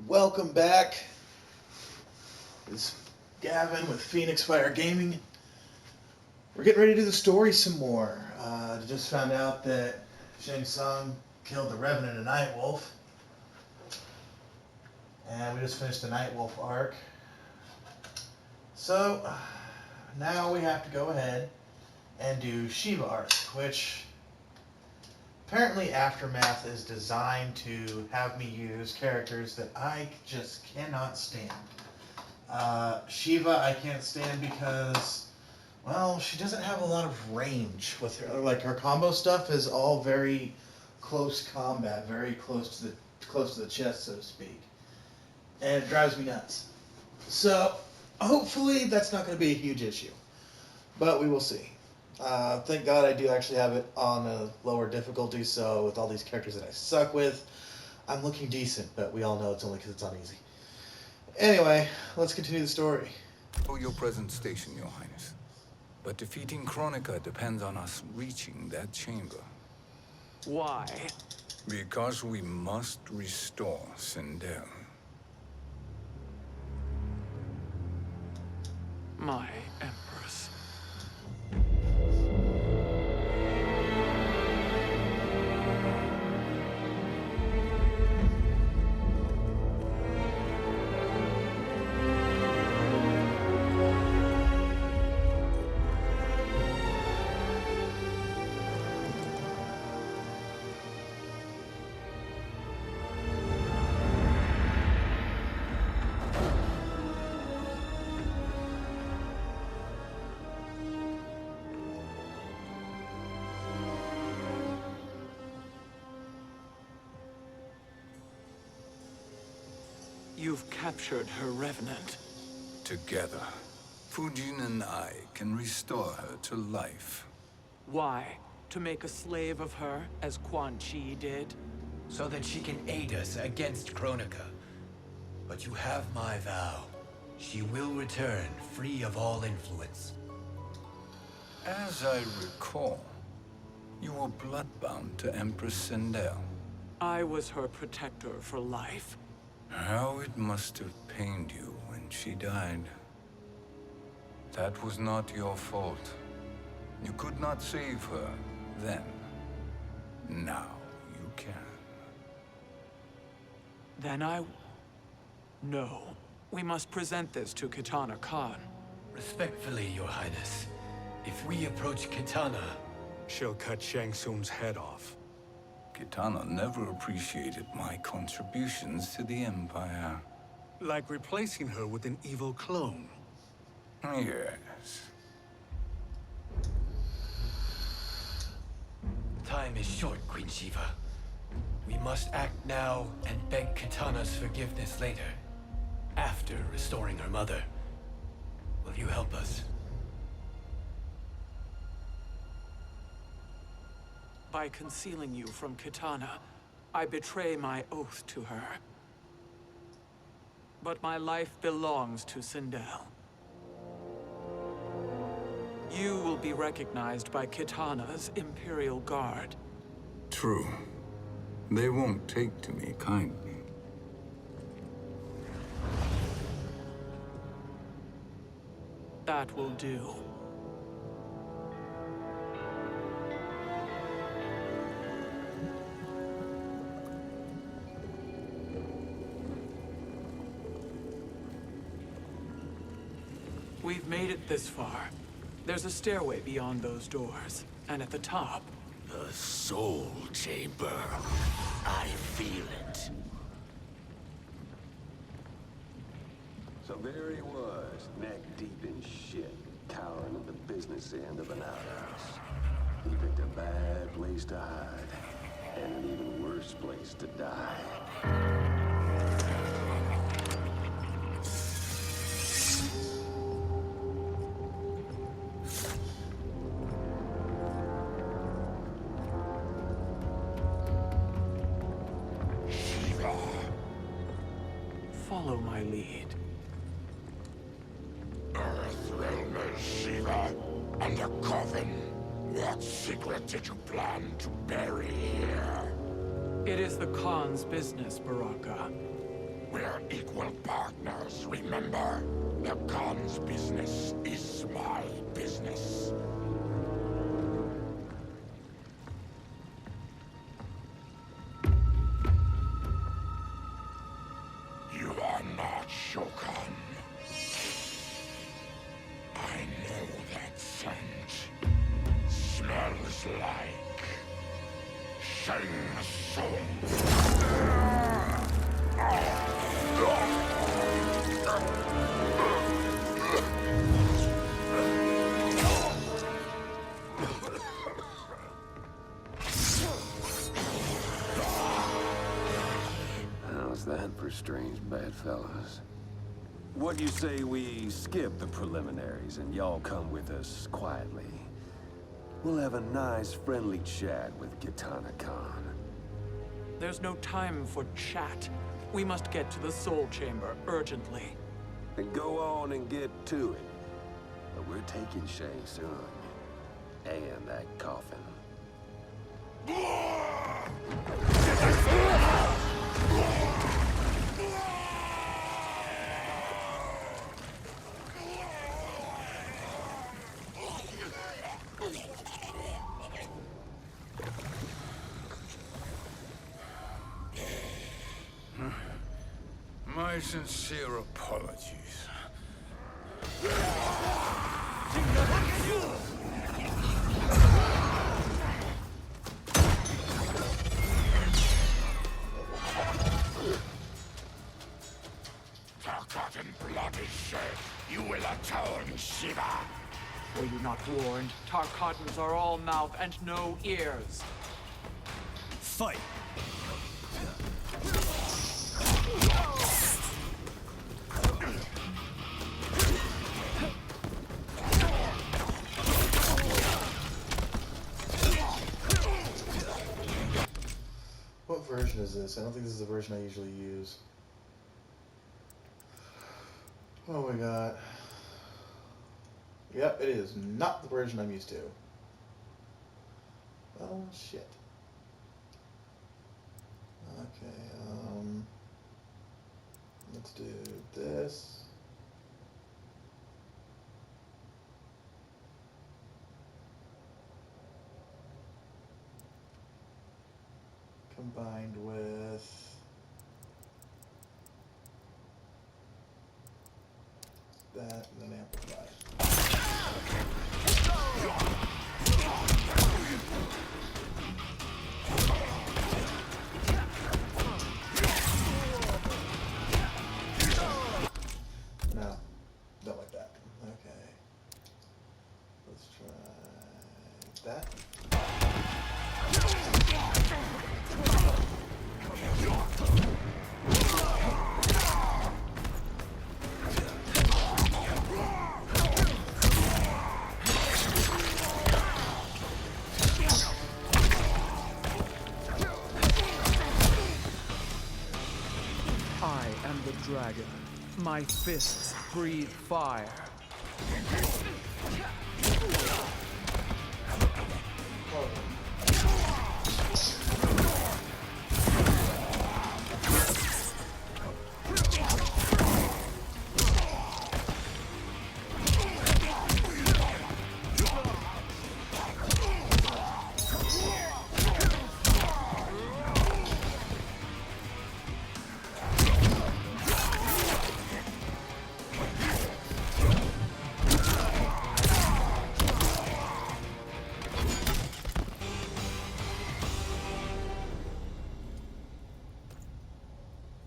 Welcome back. It's Gavin with Phoenix Fire Gaming. We're getting ready to do the story some more. Just found out that Shang Tsung killed the Revenant and Night Wolf. And we just finished the Night Wolf arc. So, now we have to go ahead and do Shiva arc, which apparently Aftermath is designed to have me use characters that I just cannot stand. Shiva I can't stand because, well, she doesn't have a lot of range with her. Like, her combo stuff is all very close combat, very close to the chest, so to speak. And it drives me nuts. So, hopefully that's not going to be a huge issue. But we will see. Thank God I do actually have it on a lower difficulty, so with all these characters that I suck with, I'm looking decent, but we all know it's only because it's on easy. Anyway, let's continue the story. Your present station, Your Highness. But defeating Kronika depends on us reaching that chamber. Why? Because we must restore Sindel. My Empress. You've captured her Revenant. Together, Fujin and I can restore her to life. Why? To make a slave of her, as Quan Chi did? So that she can aid us against Kronika. But you have my vow. She will return free of all influence. As I recall, you were bloodbound to Empress Sindel. I was her protector for life. How it must have pained you when she died. That was not your fault. You could not save her then. Now you can. Then No. We must present this to Kitana Khan. Respectfully, Your Highness, if we approach Kitana, she'll cut Shang Tsung's head off. Kitana never appreciated my contributions to the Empire. Like replacing her with an evil clone. Yes. time is short, Queen Shiva. We must act now and beg Kitana's forgiveness later, after restoring her mother. Will you help us? By concealing you from Kitana, I betray my oath to her. But my life belongs to Sindel. You will be recognized by Kitana's Imperial Guard. True. They won't take to me kindly. That will do. We've made it this far. There's a stairway beyond those doors, and at the top... The Soul Chamber. I feel it. So there he was, neck deep in shit, cowering at the business end of an outhouse. He picked a bad place to hide, and an even worse place to die. Follow my lead. Earthrealmer Shiva, and a coven. What secret did you plan to bury here? It is the Khan's business, Baraka. We're equal partners, remember? The Khan's business is my business. You are not Shokan. I know that scent. Smells like Shang Tsung. How's that for strange bedfellows? What do you say we skip the preliminaries and y'all come with us quietly? We'll have a nice, friendly chat with Kitana Khan. There's no time for chat. We must get to the Soul Chamber urgently. Then go on and get to it. But we're taking Shang Tsung. And that coffin. My sincere apologies. Forgotten blood is shed. You will atone, Shiva. Were you not warned? Tarkatans are all mouth and no ears. Fight! What version is this? I don't think this is the version I usually use. Oh my god. Yep, it is not the version I'm used to. Oh shit. Okay, let's do this. Combined with that and then amplified. No, don't like that. Okay. Let's try that. I am the dragon. My fists breathe fire.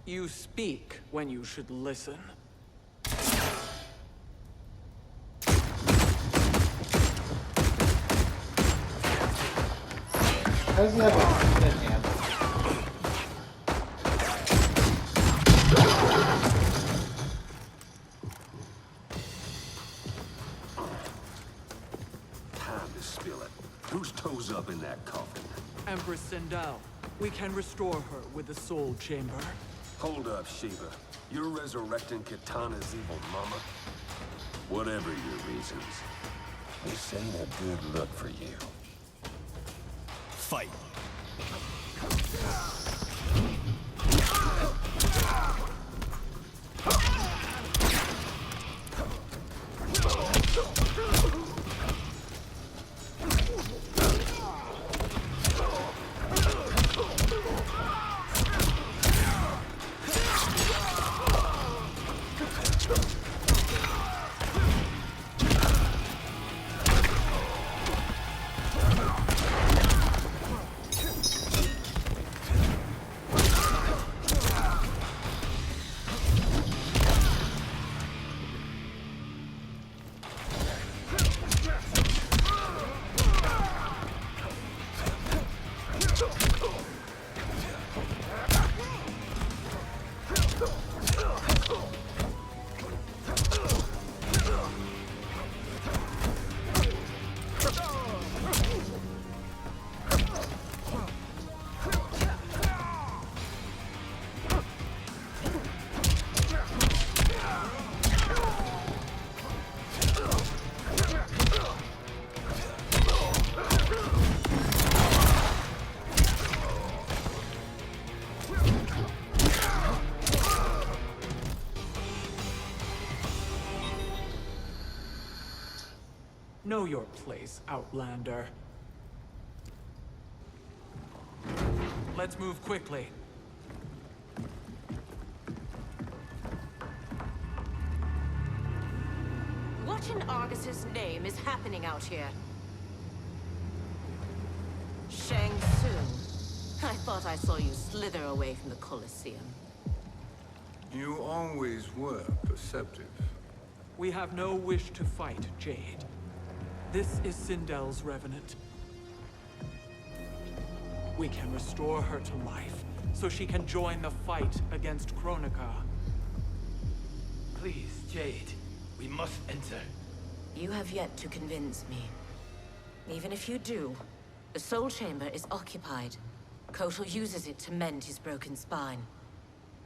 You speak when you should listen. How does he have a thin hand? Time to spill it. Whose toes up in that coffin? Empress Sindel, we can restore her with the Soul Chamber. Hold up, Shiva. You're resurrecting Kitana's evil mama? Whatever your reasons, this ain't a good look for you. Fight! Know your place, Outlander. Let's move quickly. What in Argus's name is happening out here? Shang Tsung. I thought I saw you slither away from the Colosseum. You always were perceptive. We have no wish to fight, Jade. This is Sindel's Revenant. We can restore her to life, so she can join the fight against Kronika. Please, Jade. We must enter. You have yet to convince me. Even if you do, the Soul Chamber is occupied. Kotal uses it to mend his broken spine.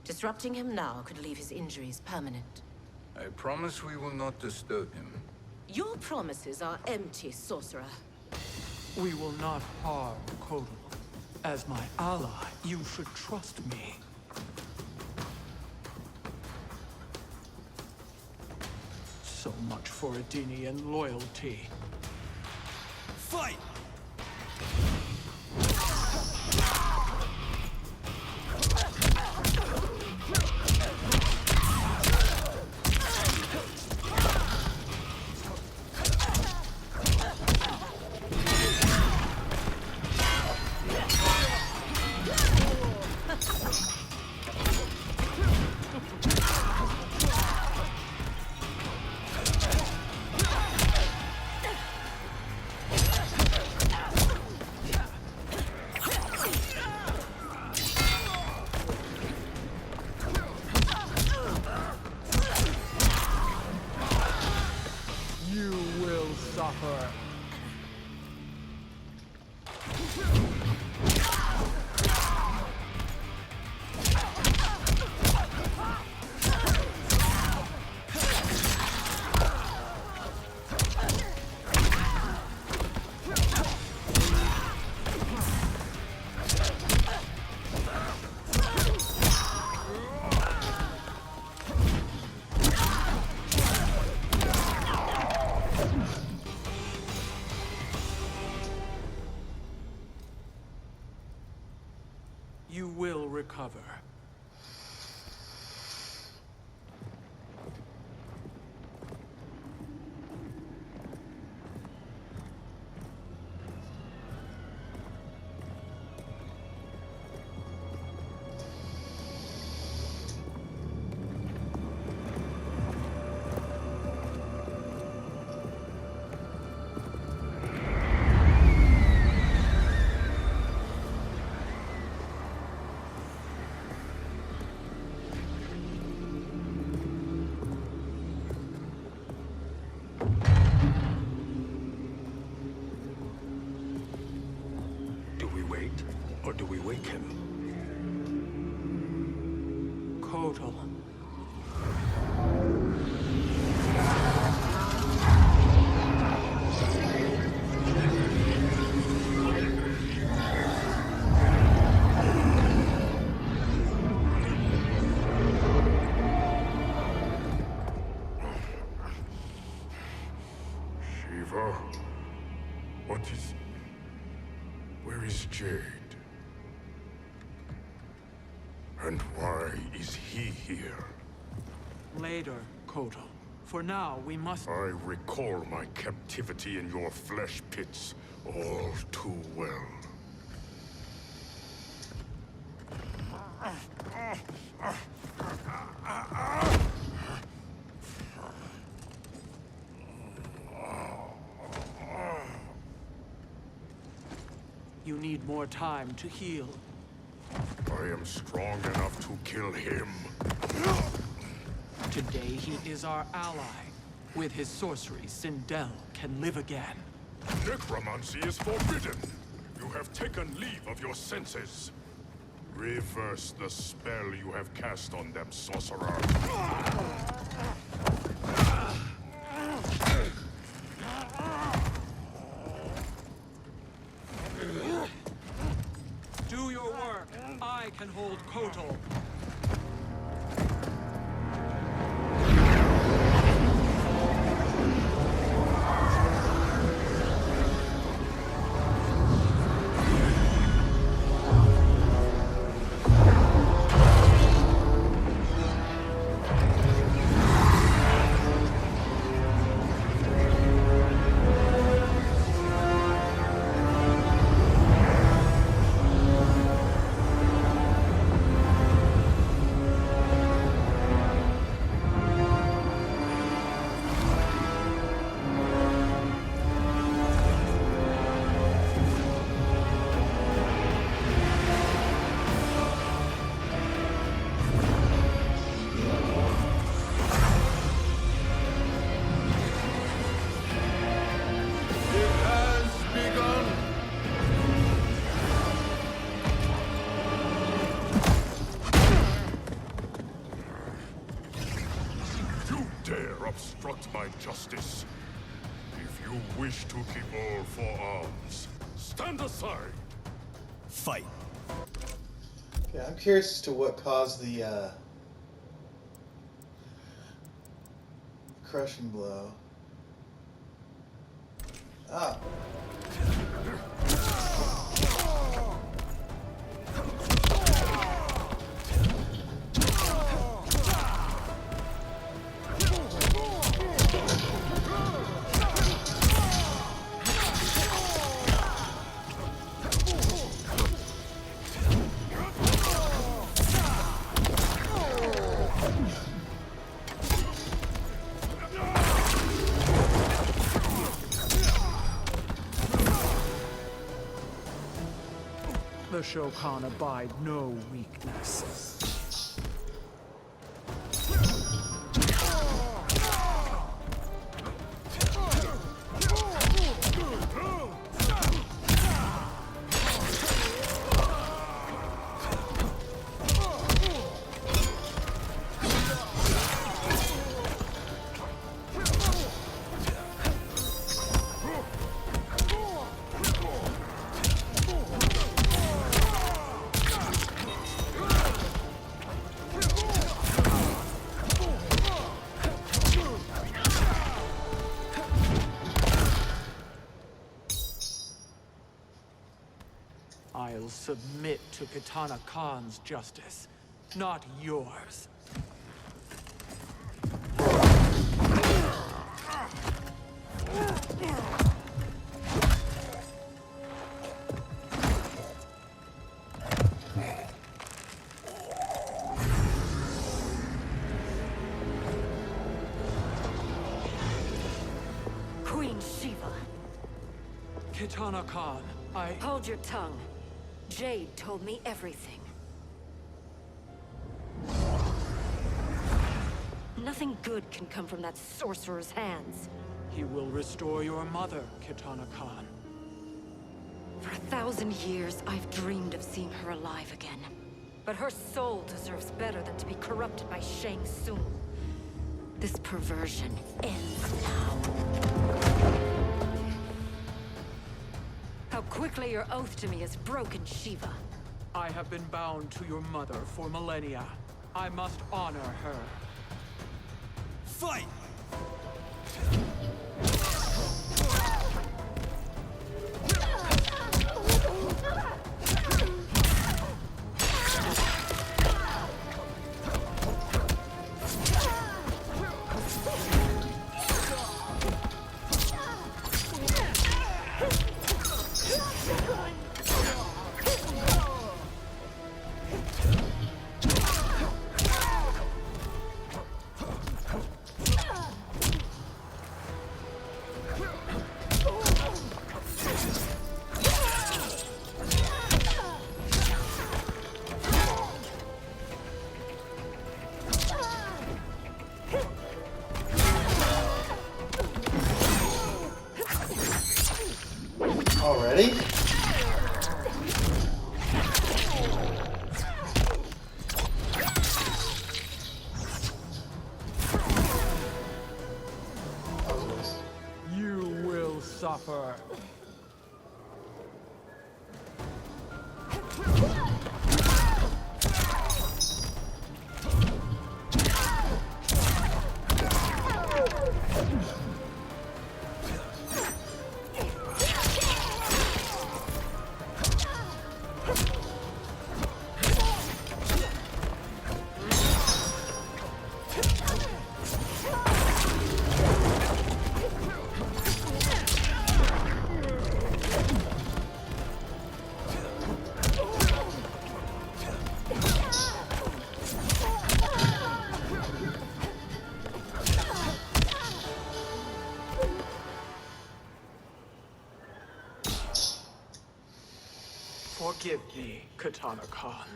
Disrupting him now could leave his injuries permanent. I promise we will not disturb him. Your promises are empty, sorcerer. We will not harm Kotal. As my ally, you should trust me. So much for Adenian loyalty. Fight! You will suffer. You will recover. Do we wait, or do we wake him? Kotal. Shiva? What is... Where is Jade? And why is he here? Later, Kotal. For now, we must... I recall my captivity in your flesh pits all too well. You need more time to heal. I am strong enough to kill him. Today, he is our ally. With his sorcery, Sindel can live again. Necromancy is forbidden. You have taken leave of your senses. Reverse the spell you have cast on them, sorcerer. Do your work. I can hold Kotal. dare obstruct my justice. If you wish to keep all four arms, stand aside. Fight. Okay, I'm curious as to what caused the crushing blow. Ah. The Shokan abide no weakness. I'll submit to Kitana Khan's justice, not yours. Queen Shiva. Kitana Khan, Hold your tongue. Jade told me everything. Nothing good can come from that sorcerer's hands. He will restore your mother, Kitana Khan. For 1,000 years, I've dreamed of seeing her alive again. But her soul deserves better than to be corrupted by Shang Tsung. This perversion ends now. How quickly your oath to me has broken, Shiva. I have been bound to your mother for millennia. I must honor her. Fight! Already? You will suffer. Forgive me, Kitana Khan.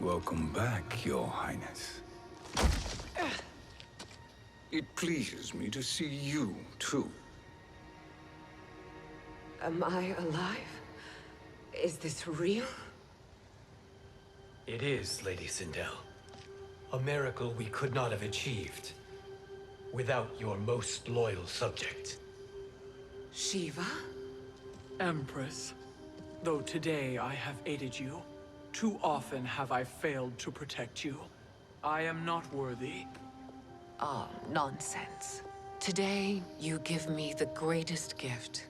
Welcome back, Your Highness. It pleases me to see you, too. Am I alive? Is this real? It is, Lady Sindel. A miracle we could not have achieved without your most loyal subject. Shiva? Empress, though today I have aided you, too often have I failed to protect you. I am not worthy. Oh, nonsense. Today, you give me the greatest gift.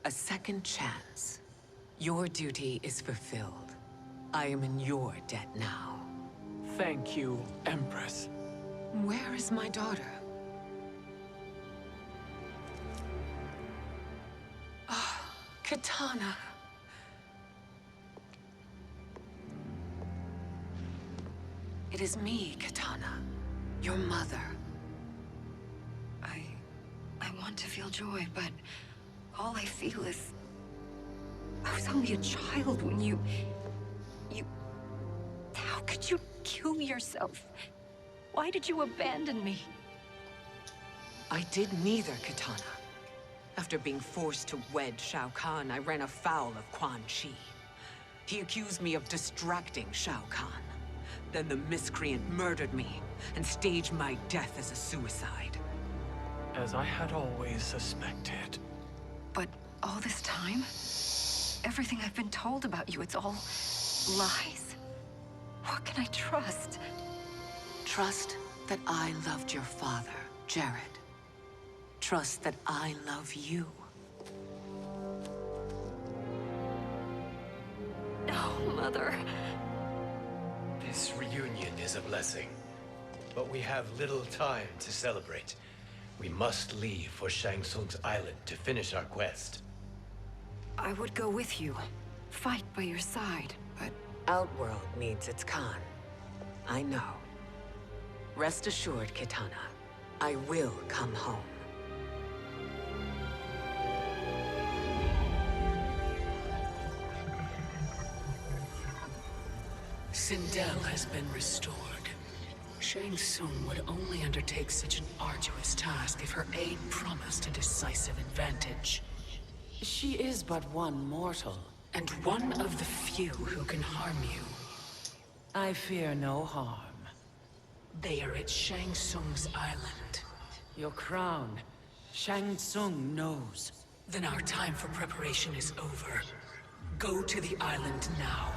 A second chance. Your duty is fulfilled. I am in your debt now. Thank you, Empress. Where is my daughter? Ah, Katana. It is me, Katana. Your mother. I want to feel joy, but all I feel is... I was only a child when you... How could you kill yourself? Why did you abandon me? I did neither, Katana. After being forced to wed Shao Kahn, I ran afoul of Quan Chi. He accused me of distracting Shao Kahn. Then the miscreant murdered me and staged my death as a suicide. As I had always suspected. But all this time? Everything I've been told about you, it's all lies. What can I trust? Trust that I loved your father, Jared. Trust that I love you. No, Mother. This reunion is a blessing, but we have little time to celebrate. We must leave for Shang Tsung's island to finish our quest. I would go with you, fight by your side, but Outworld needs its Khan. I know. Rest assured, Kitana, I will come home. Sindel has been restored. Shang Tsung would only undertake such an arduous task if her aid promised a decisive advantage. She is but one mortal, and one of the few who can harm you. I fear no harm. They are at Shang Tsung's island. Your crown, Shang Tsung knows. Then our time for preparation is over. Go to the island now.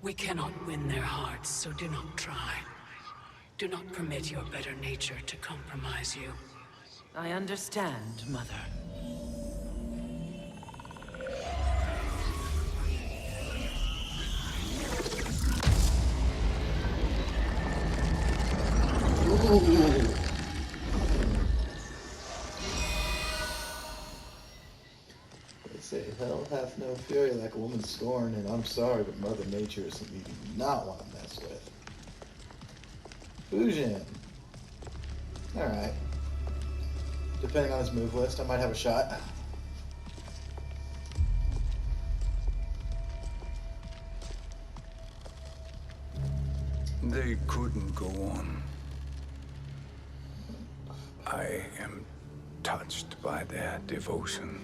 We cannot win their hearts, so do not try. Do not permit your better nature to compromise you. I understand, Mother. They say hell hath no fury like a woman scorned, and I'm sorry, but Mother Nature is something you do not want to mess with. Fusion. Alright. Depending on his move list, I might have a shot. They couldn't go on. I am touched by their devotion.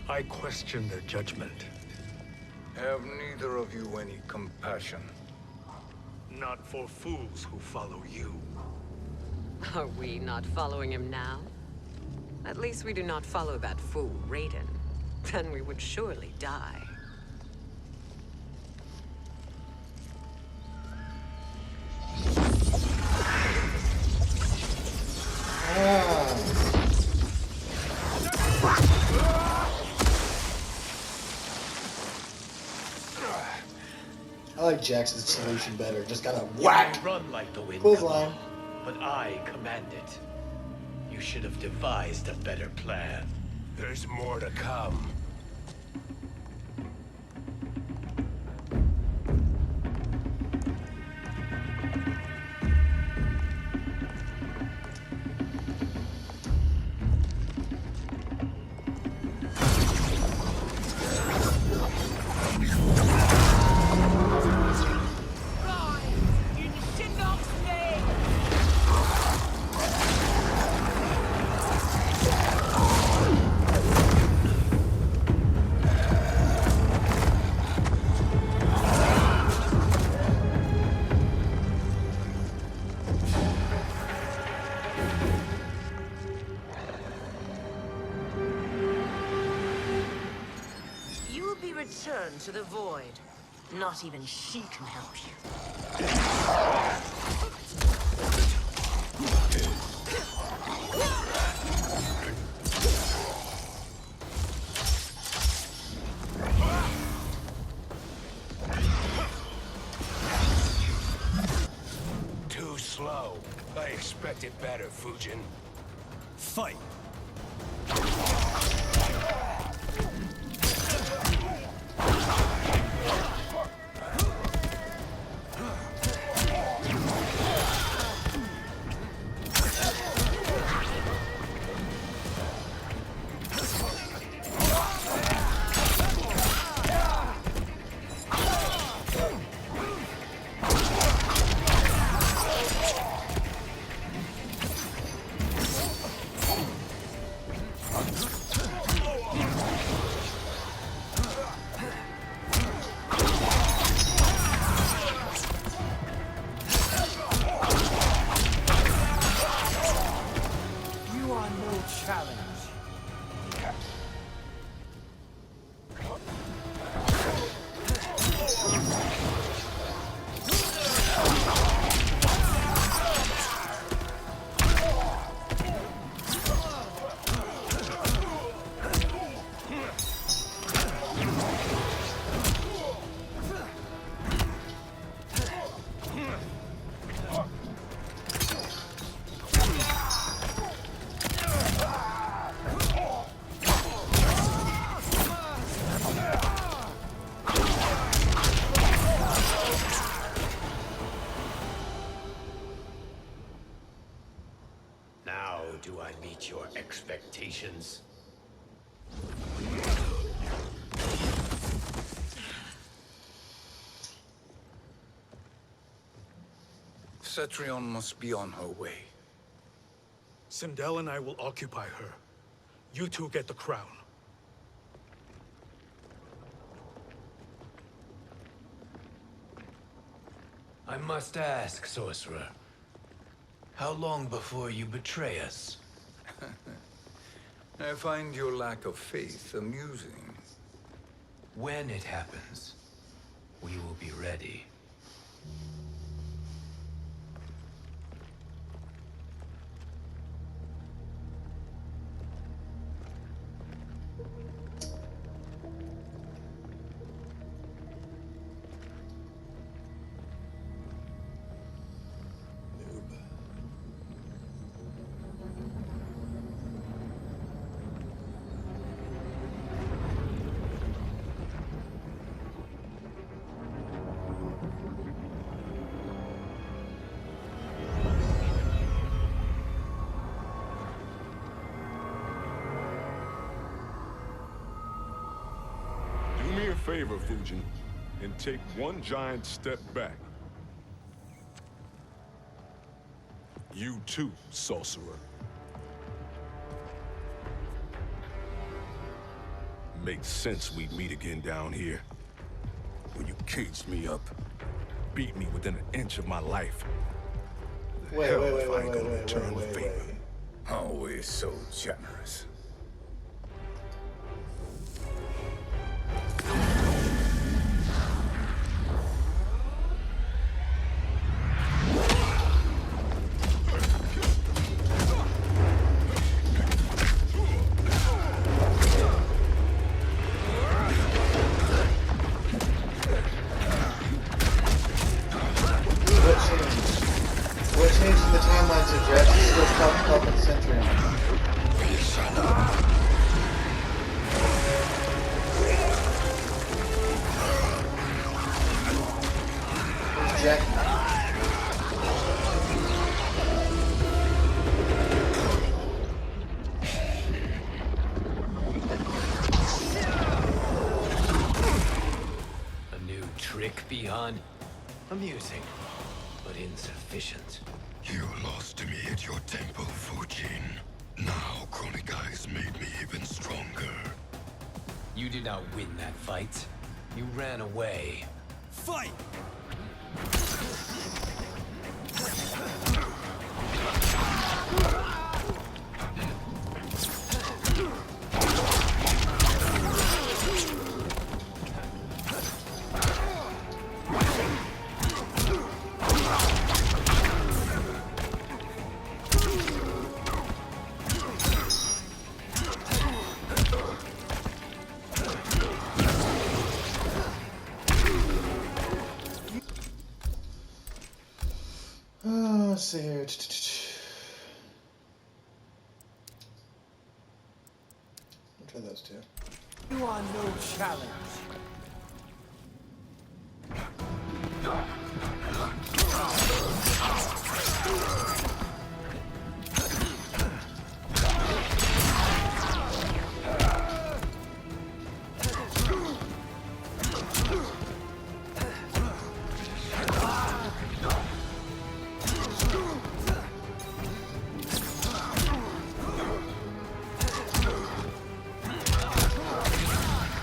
I question their judgment. Have neither of you any compassion? Not for fools who follow you. Are we not following him now? At least we do not follow that fool, Raiden. Then we would surely die. I like Jackson's solution better. Just gotta whack! Run like the wind, Clothesline. but I command it. You should have devised a better plan. There's more to come. return to the void. Not even she can help you. Too slow. I expected better, Fujin. Fight! Now do I meet your expectations? Cetrion must be on her way. Sindel and I will occupy her. You two get the crown. I must ask, sorcerer. How long before you betray us? I find your lack of faith amusing. When it happens, we will be ready. Do me a favor, Fujin, and take one giant step back. You too, sorcerer. Makes sense we'd meet again down here. When you caged me up, beat me within an inch of my life. Wait, Hell wait, if wait, I ain't wait, gonna wait, return wait, the wait, favor. wait. Always so generous. What changed in the timeline so Jack is still talking about the Centurion? Where's Jack? A new trick beyond amusing, but insufficient. You lost to me at your temple, Fujin. Now Chronic Eyes made me even stronger. You did not win that fight. You ran away. Fight! see here. I'll try those two. You are no challenge.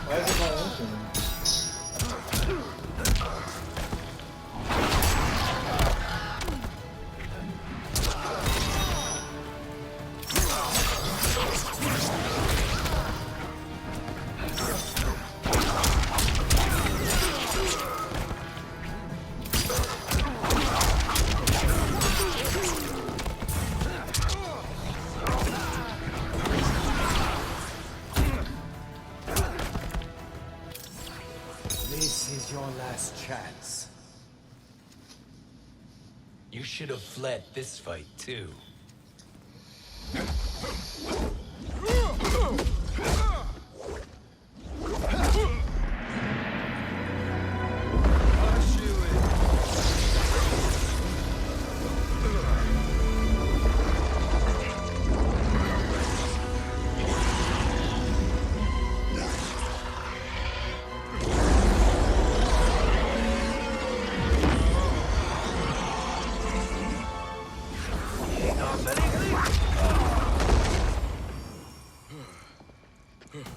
Why is it not open? This is your last chance. You should have fled this fight, too.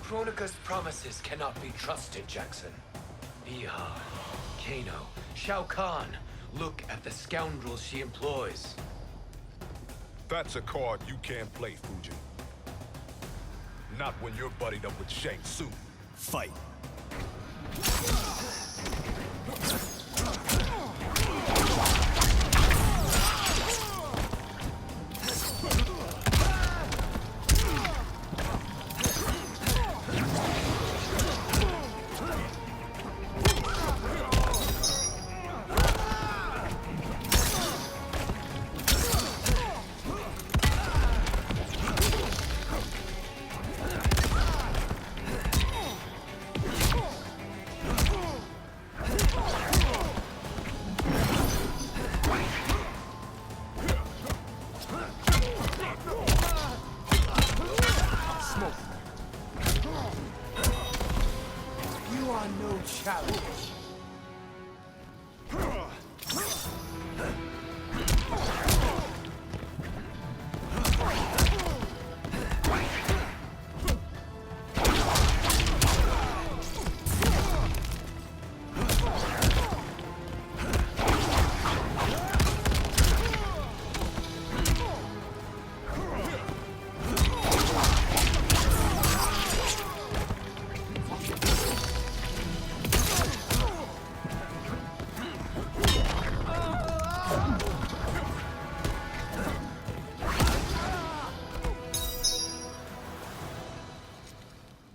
Kronika's promises cannot be trusted, Jackson. Iha, Kano, Shao Kahn. Look at the scoundrels she employs. That's a card you can't play, Fujin. Not when you're buddied up with Shang Tsung. Fight. You are no challenge.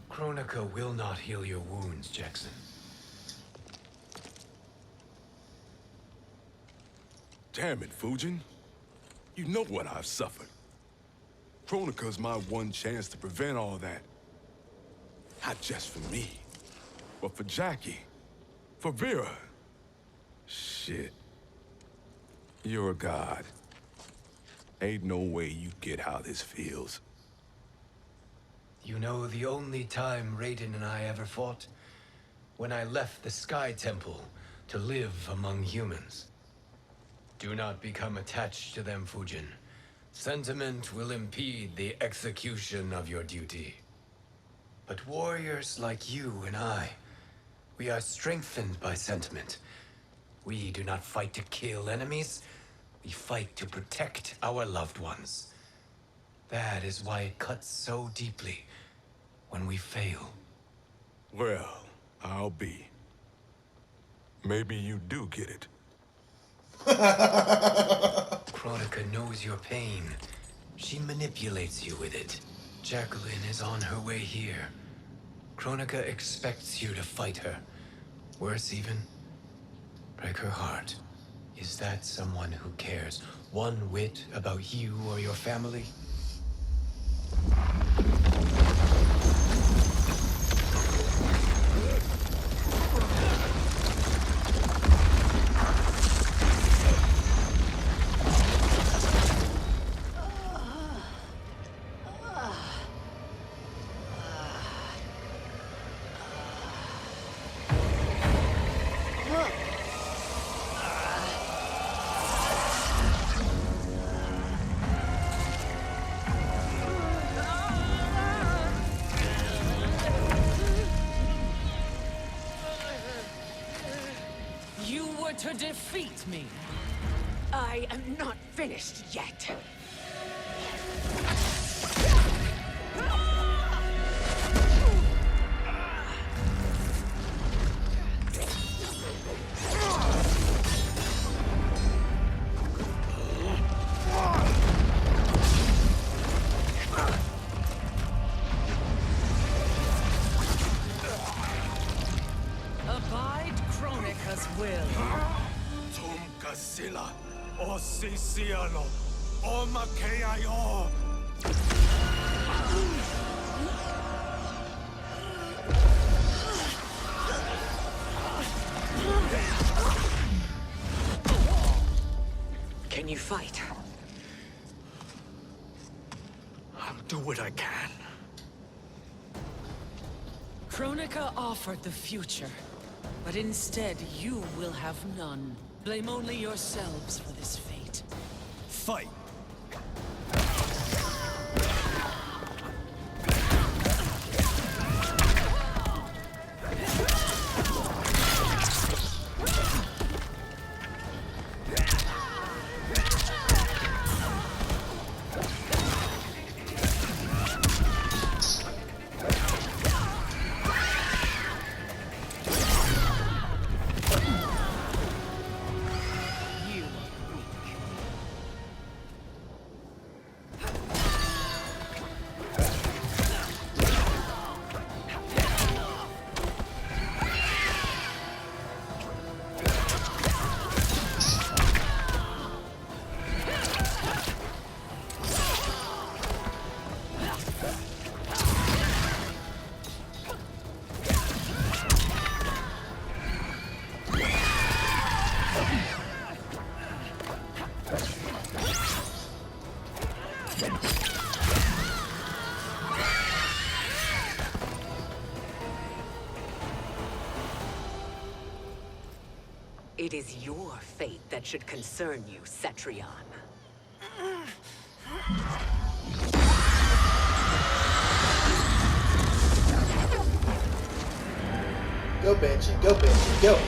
Kronika will not heal your wounds, Jackson. Damn it, Fujin. You know what I've suffered. Kronika's my one chance to prevent all that. Not just for me, but for Jackie, for Vera. Shit. You're a god. Ain't no way you get how this feels. You know the only time Raiden and I ever fought? When I left the Sky Temple to live among humans. Do not become attached to them, Fujin. Sentiment will impede the execution of your duty. But warriors like you and I, we are strengthened by sentiment. We do not fight to kill enemies. We fight to protect our loved ones. That is why it cuts so deeply when we fail. Well, I'll be. Maybe you do get it. Kronika knows your pain. She manipulates you with it. Jacqueline is on her way here. Kronika expects you to fight her. Worse even, break her heart. Is that someone who cares one whit about you or your family? You were to defeat me. I am not finished yet. Abide Kronika's will. Tum Kasila, O Sisiano, O Makeayo. Can you fight? I'll do what I can. Kronika offered the future, but instead you will have none. Blame only yourselves for this fate. Fight! It is your fate that should concern you, Cetrion. Go, Banshee, go, Banshee, go!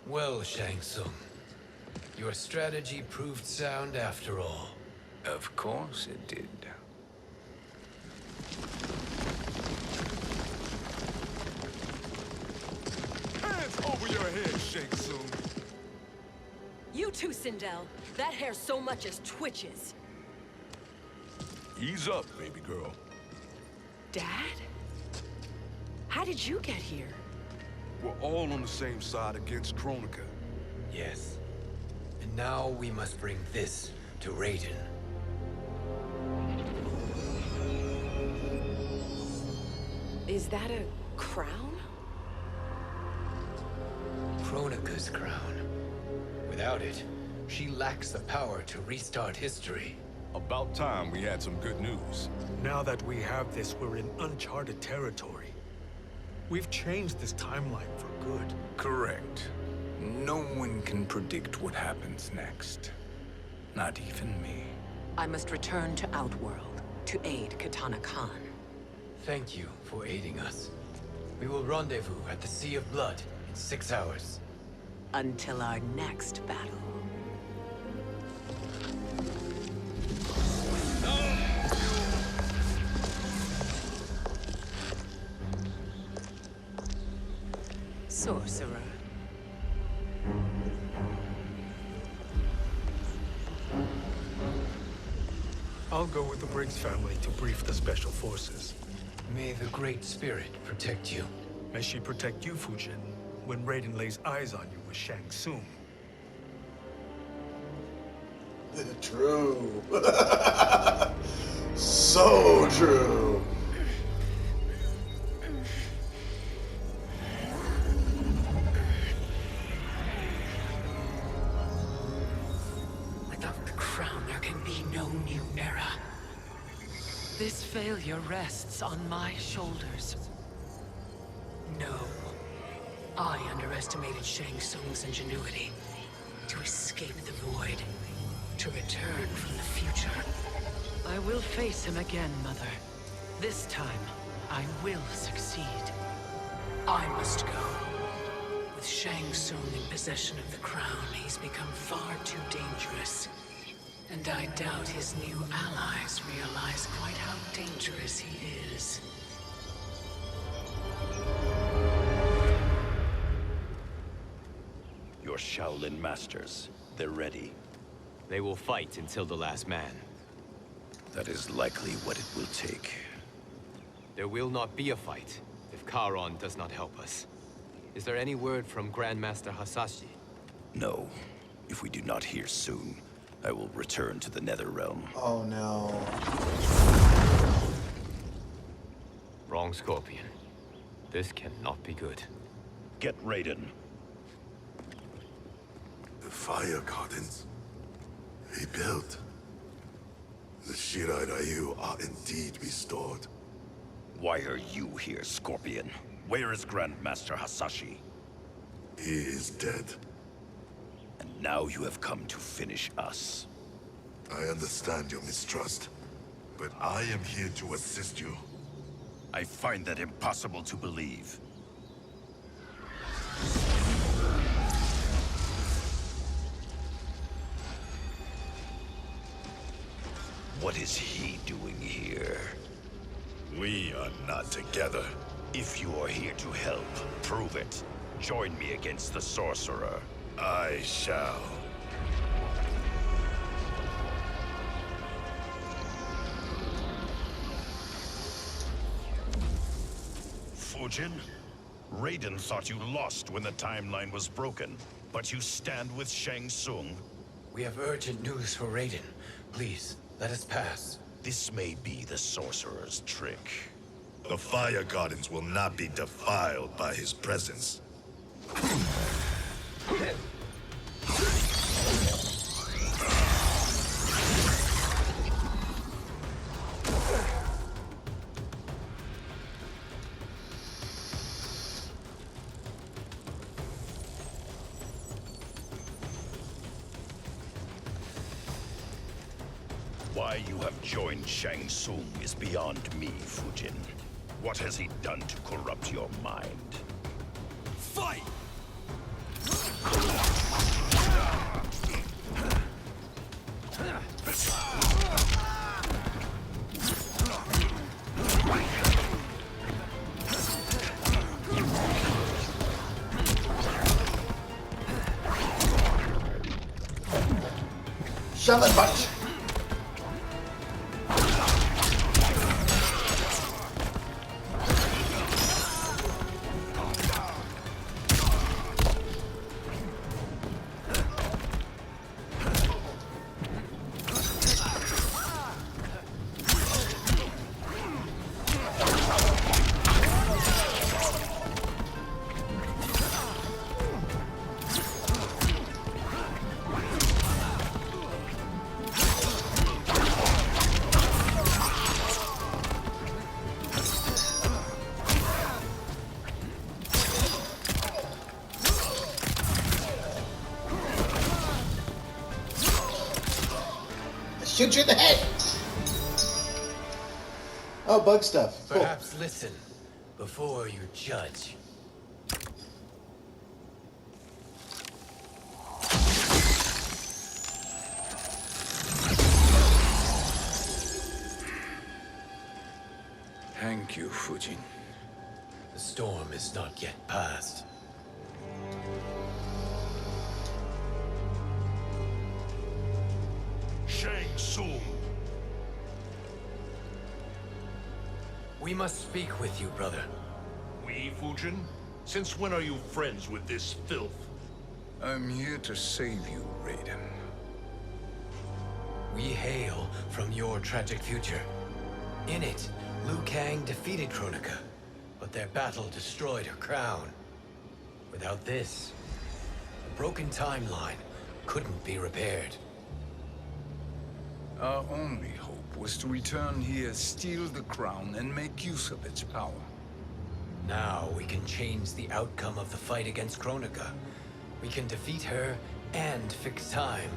Well, Shang Tsung, your strategy proved sound after all. Of course it did. Hands over your head, Shang Tsung. You too, Sindel. That hair so much as twitches. Ease up, baby girl. Dad? How did you get here? We're all on the same side against Kronika. Yes. And now we must bring this to Raiden. Is that a crown? Kronika's crown. Without it, she lacks the power to restart history. About time we had some good news. Now that we have this, we're in uncharted territory. We've changed this timeline for good. Correct. No one can predict what happens next. Not even me. I must return to Outworld to aid Katana Khan. Thank you for aiding us. We will rendezvous at the Sea of Blood in 6 hours. Until our next battle. Sorcerer. I'll go with the Briggs family to brief the Special Forces. May the Great Spirit protect you. May she protect you, Fujin, when Raiden lays eyes on you with Shang Tsung. True. So true. Without the crown, there can be no new era. This failure rests on my shoulders. No. I underestimated Shang Tsung's ingenuity. To escape the void. To return from the future. I will face him again, Mother. This time, I will succeed. I must go. With Shang Tsung in possession of the crown, he's become far too dangerous. And I doubt his new allies realize quite how dangerous he is. Your Shaolin masters, they're ready. They will fight until the last man. That is likely what it will take. There will not be a fight if Charon does not help us. Is there any word from Grandmaster Hasashi? No. If we do not hear soon, I will return to the Netherrealm. Oh no. Wrong, Scorpion. This cannot be good. Get Raiden. The fire gardens he built. The Shirai Ryu are indeed restored. Why are you here, Scorpion? Where is Grandmaster Hasashi? He is dead. And now you have come to finish us. I understand your mistrust, but I am here to assist you. I find that impossible to believe. What is he doing here? We are not together. If you are here to help, prove it. Join me against the Sorcerer. I shall. Fujin? Raiden thought you lost when the timeline was broken, but you stand with Shang Tsung. We have urgent news for Raiden. Please, let us pass. This may be the Sorcerer's trick. The Fire Gardens will not be defiled by his presence. Why you have joined Shang Tsung is beyond me, Fujin. What has he done to corrupt your mind? Fight! Shove it, punch! Shoot you in the head! Oh, bug stuff. Cool. Perhaps listen before you judge. Thank you, Fujin. The storm is not yet past. Shang Tsung. We must speak with you, brother. We, Fujin? Since when are you friends with this filth? I'm here to save you, Raiden. We hail from your tragic future. In it, Liu Kang defeated Kronika, but their battle destroyed her crown. Without this, the broken timeline couldn't be repaired. Our only hope was to return here, steal the crown, and make use of its power. Now we can change the outcome of the fight against Kronika. We can defeat her and fix time.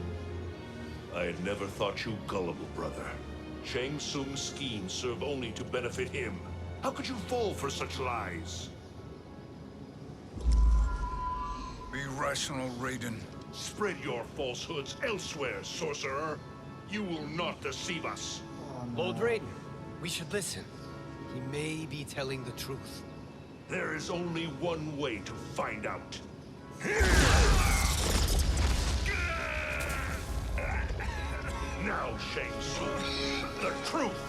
I had never thought you gullible, brother. Shang Tsung's schemes serve only to benefit him. How could you fall for such lies? Be rational, Raiden. Spread your falsehoods elsewhere, sorcerer. You will not deceive us. Lord Raiden, we should listen. He may be telling the truth. There is only one way to find out. Now, Shang Tsung, the truth!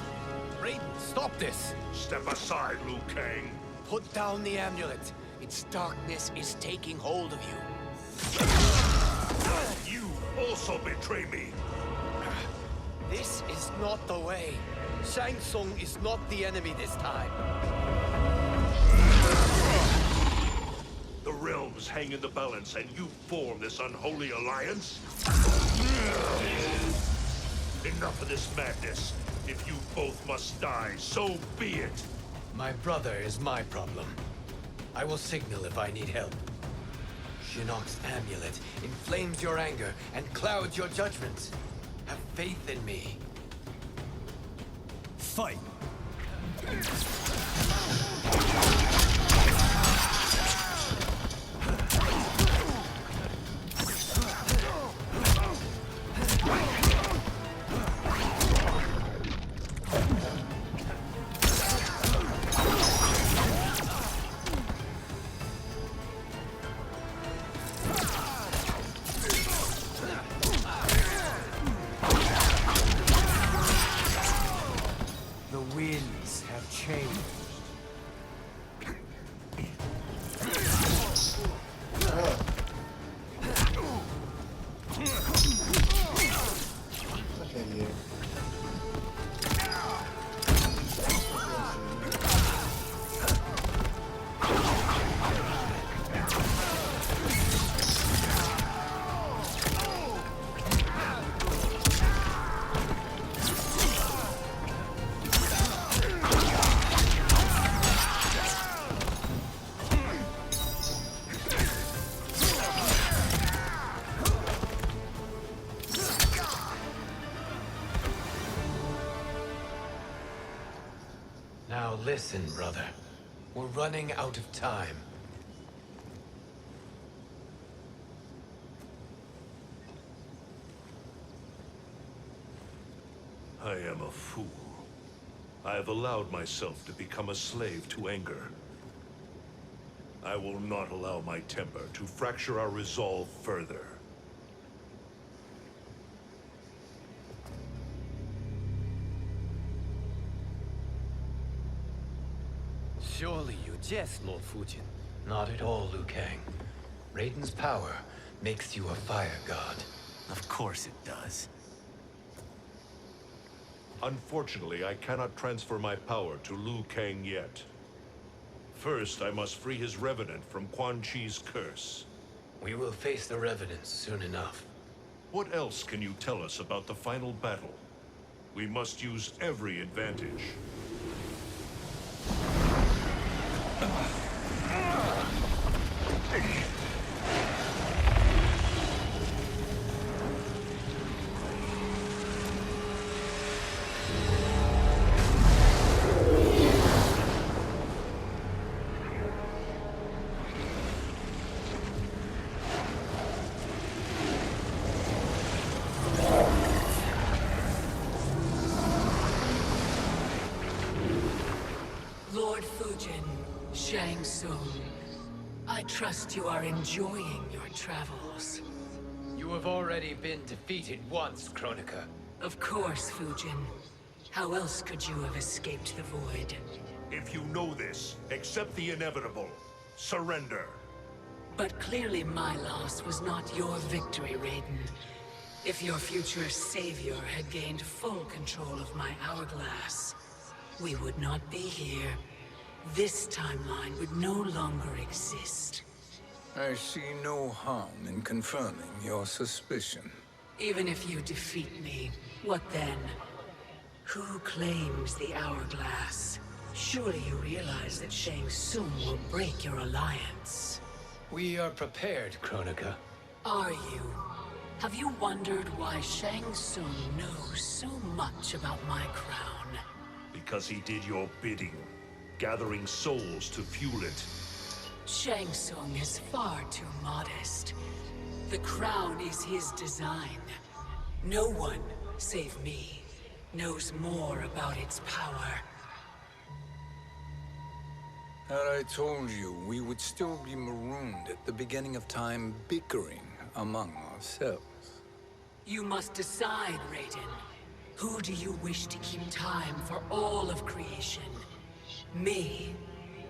Raiden, stop this! Step aside, Liu Kang. Put down the amulet. Its darkness is taking hold of you. You also betray me. This is not the way. Shang Tsung is not the enemy this time. The realms hang in the balance, and you form this unholy alliance? Enough of this madness. If you both must die, so be it. My brother is my problem. I will signal if I need help. Shinnok's amulet inflames your anger and clouds your judgment. Have faith in me. Fight! The winds have changed. Look at you. Now listen, brother. We're running out of time. I am a fool. I have allowed myself to become a slave to anger. I will not allow my temper to fracture our resolve further. Surely you jest, Lord Fujin. Not at all, Liu Kang. Raiden's power makes you a fire god. Of course it does. Unfortunately, I cannot transfer my power to Liu Kang yet. First, I must free his Revenant from Quan Chi's curse. We will face the Revenants soon enough. What else can you tell us about the final battle? We must use every advantage. Shang Tsung, I trust you are enjoying your travels. You have already been defeated once, Kronika. Of course, Fujin. How else could you have escaped the void? If you know this, accept the inevitable. Surrender. But clearly my loss was not your victory, Raiden. If your future savior had gained full control of my hourglass, we would not be here. This timeline would no longer exist. I see no harm in confirming your suspicion. Even if you defeat me, what then? Who claims the hourglass? Surely you realize that Shang Tsung will break your alliance. We are prepared, Kronika. Are you? Have you wondered why Shang Tsung knows so much about my crown? Because he did your bidding, gathering souls to fuel it. Shang Tsung is far too modest. The crown is his design. No one, save me, knows more about its power. Had I told you, we would still be marooned at the beginning of time, bickering among ourselves. You must decide, Raiden. Who do you wish to keep time for all of creation? Me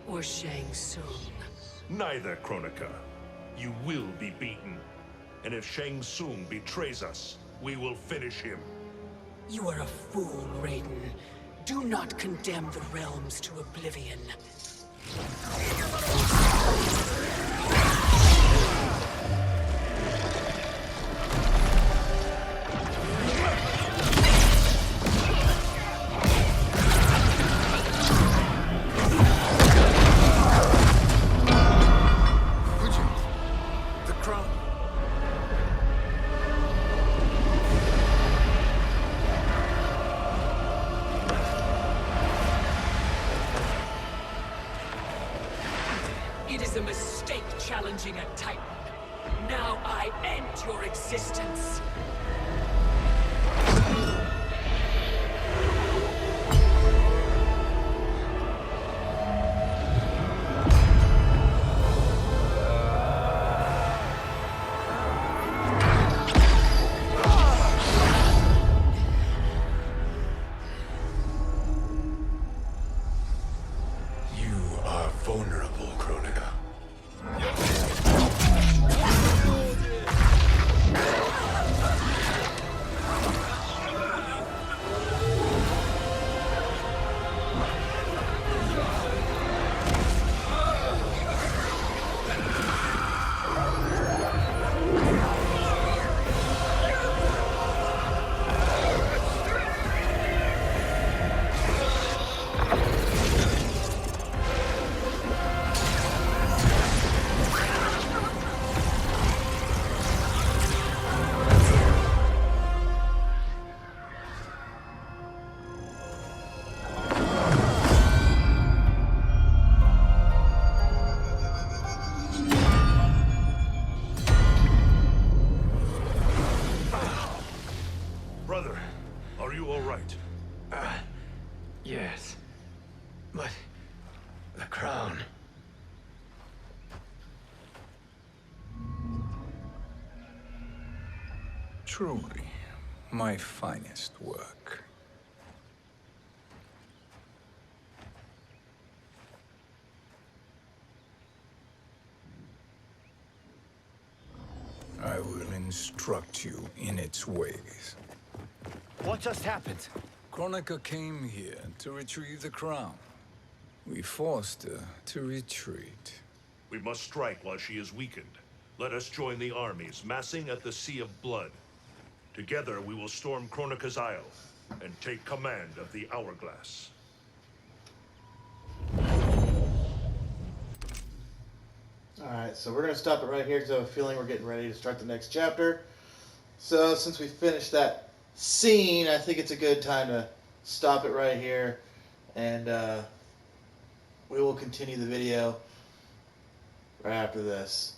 or Shang Tsung? Neither, Kronika. You will be beaten. And if Shang Tsung betrays us, we will finish him. You are a fool, Raiden. Do not condemn the realms to oblivion. The crown. It is a mistake challenging a Titan. Now I end your existence. You are vulnerable, Kronika. Brother, are you all right? Yes. But... the crown... Truly, my finest work. I will instruct you in its ways. What just happened? Kronika came here to retrieve the crown. We forced her to retreat. We must strike while she is weakened. Let us join the armies, massing at the Sea of Blood. Together we will storm Kronika's Isle, and take command of the Hourglass. Alright, so we're going to stop it right here because I have a feeling we're getting ready to start the next chapter. So since we finished that scene, I think it's a good time to stop it right here. And we will continue the video right after this.